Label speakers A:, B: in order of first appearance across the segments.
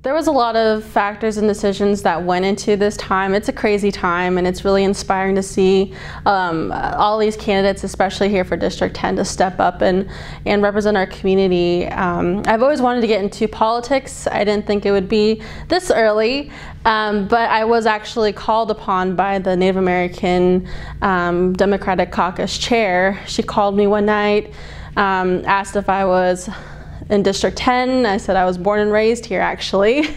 A: There was a lot of factors and decisions that went into this time. It's a crazy time, and it's really inspiring to see all these candidates, especially here for District 10, to step up and represent our community. I've always wanted to get into politics. I didn't think it would be this early, but I was actually called upon by the Native American Democratic Caucus chair. She called me one night, asked if I was in District 10. I said I was born and raised here, actually,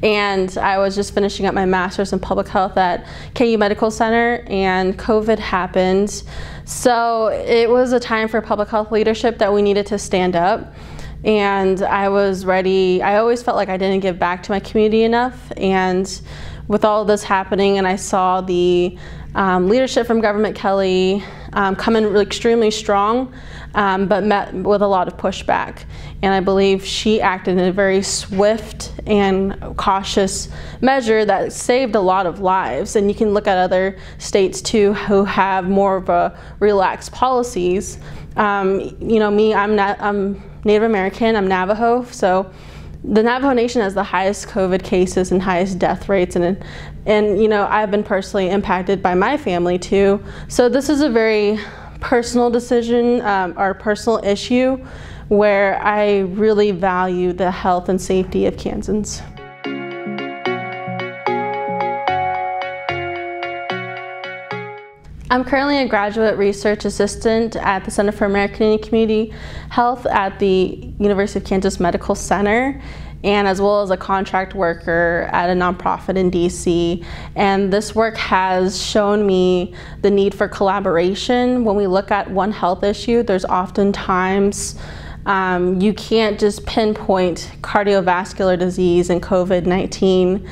A: and I was just finishing up my master's in public health at KU Medical Center, and COVID happened. So it was a time for public health leadership that we needed to stand up, and I was ready. I always felt like I didn't give back to my community enough, and with all of this happening, and I saw the leadership from Government Kelly come in extremely strong, but met with a lot of pushback. And I believe she acted in a very swift and cautious measure that saved a lot of lives. And you can look at other states too who have more of a relaxed policies. You know, me, I'm Native American, I'm Navajo, so the Navajo Nation has the highest COVID cases and highest death rates, and you know, I've been personally impacted by my family too. So this is a very personal decision or personal issue where I really value the health and safety of Kansans. I'm currently a graduate research assistant at the Center for American and Community Health at the University of Kansas Medical Center, and as well as a contract worker at a nonprofit in DC. And this work has shown me the need for collaboration. When we look at one health issue, there's oftentimes you can't just pinpoint cardiovascular disease and COVID-19.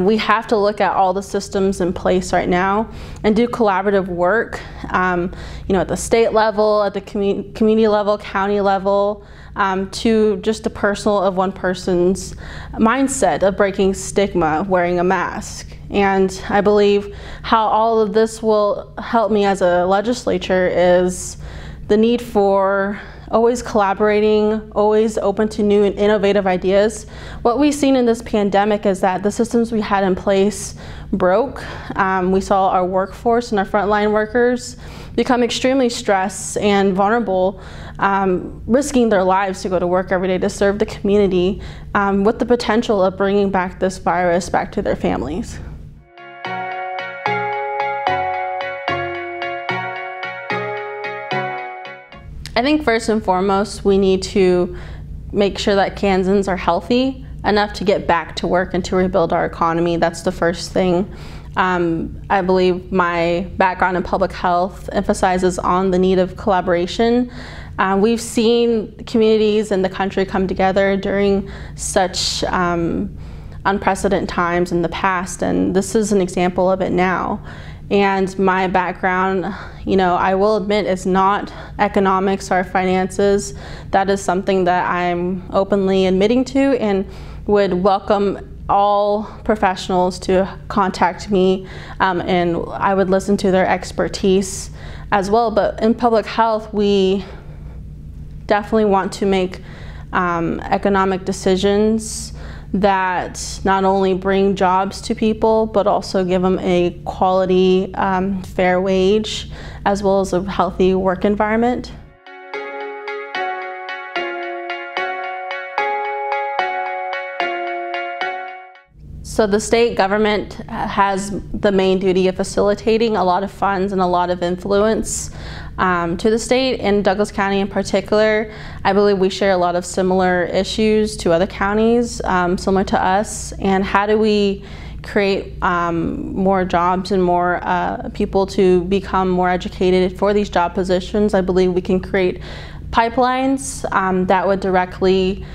A: We have to look at all the systems in place right now and do collaborative work, you know, at the state level, at the community level, county level, to just the personal of one person's mindset of breaking stigma, wearing a mask. And I believe how all of this will help me as a legislator is the need for always collaborating, always open to new and innovative ideas. What we've seen in this pandemic is that the systems we had in place broke. We saw our workforce and our frontline workers become extremely stressed and vulnerable, risking their lives to go to work every day to serve the community, with the potential of bringing back this virus back to their families. I think first and foremost, we need to make sure that Kansans are healthy enough to get back to work and to rebuild our economy. That's the first thing. I believe my background in public health emphasizes on the need of collaboration. We've seen communities in the country come together during such unprecedented times in the past, and this is an example of it now. And my background, you know, I will admit, is not economics or finances. That is something that I'm openly admitting to, and would welcome all professionals to contact me, and I would listen to their expertise as well. But in public health, we definitely want to make economic decisions that not only bring jobs to people, but also give them a quality, fair wage, as well as a healthy work environment. So the state government has the main duty of facilitating a lot of funds and a lot of influence to the state. In Douglas County in particular, I believe we share a lot of similar issues to other counties, similar to us. And how do we create more jobs and more people to become more educated for these job positions? I believe we can create pipelines that would directly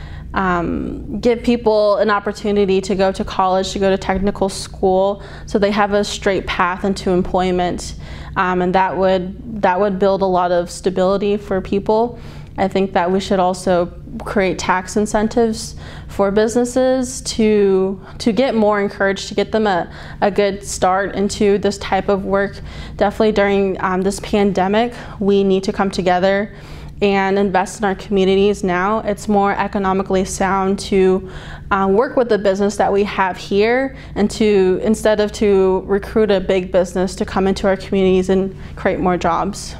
A: give people an opportunity to go to college, to go to technical school, so they have a straight path into employment, and that would build a lot of stability for people. I think that we should also create tax incentives for businesses to get more encouraged, to get them a good start into this type of work. Definitely during this pandemic, we need to come together and invest in our communities now, it's more economically sound to work with the business that we have here, and to, instead of to recruit a big business to come into our communities and create more jobs.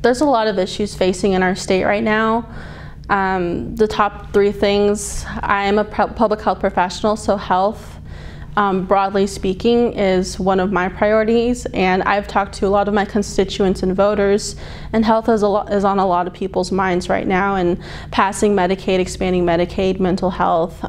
A: There's a lot of issues facing in our state right now. The top 3 things: I am a public health professional, so health, broadly speaking, is one of my priorities, and I've talked to a lot of my constituents and voters, and health is on a lot of people's minds right now, and passing Medicaid, expanding Medicaid, mental health,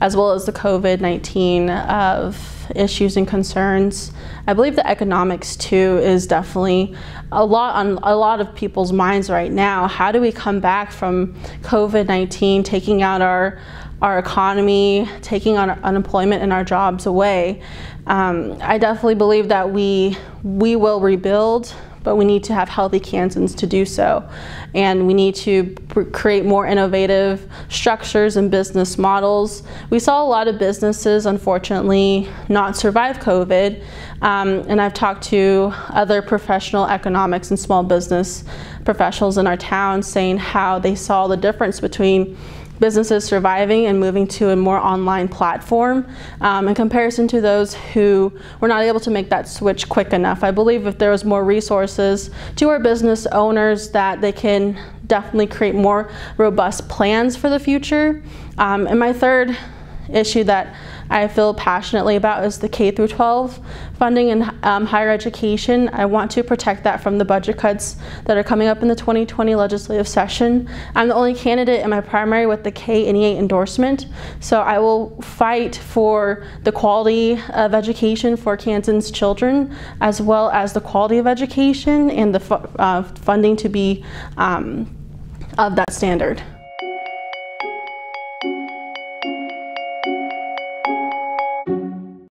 A: as well as the COVID-19 of issues and concerns. I believe the economics too is definitely a lot on a lot of people's minds right now. How do we come back from COVID-19 taking out our economy, taking our unemployment and our jobs away? I definitely believe that we will rebuild, but we need to have healthy Kansans to do so. And we need to create more innovative structures and business models. We saw a lot of businesses, unfortunately, not survive COVID. And I've talked to other professional economics and small business professionals in our town saying how they saw the difference between businesses surviving and moving to a more online platform in comparison to those who were not able to make that switch quick enough. I believe if there was more resources to our business owners, that they can definitely create more robust plans for the future. And my third issue that I feel passionately about is the K-12 funding in higher education. I want to protect that from the budget cuts that are coming up in the 2020 legislative session. I'm the only candidate in my primary with the K-NEA endorsement, so I will fight for the quality of education for Kansans children, as well as the quality of education and the funding to be of that standard.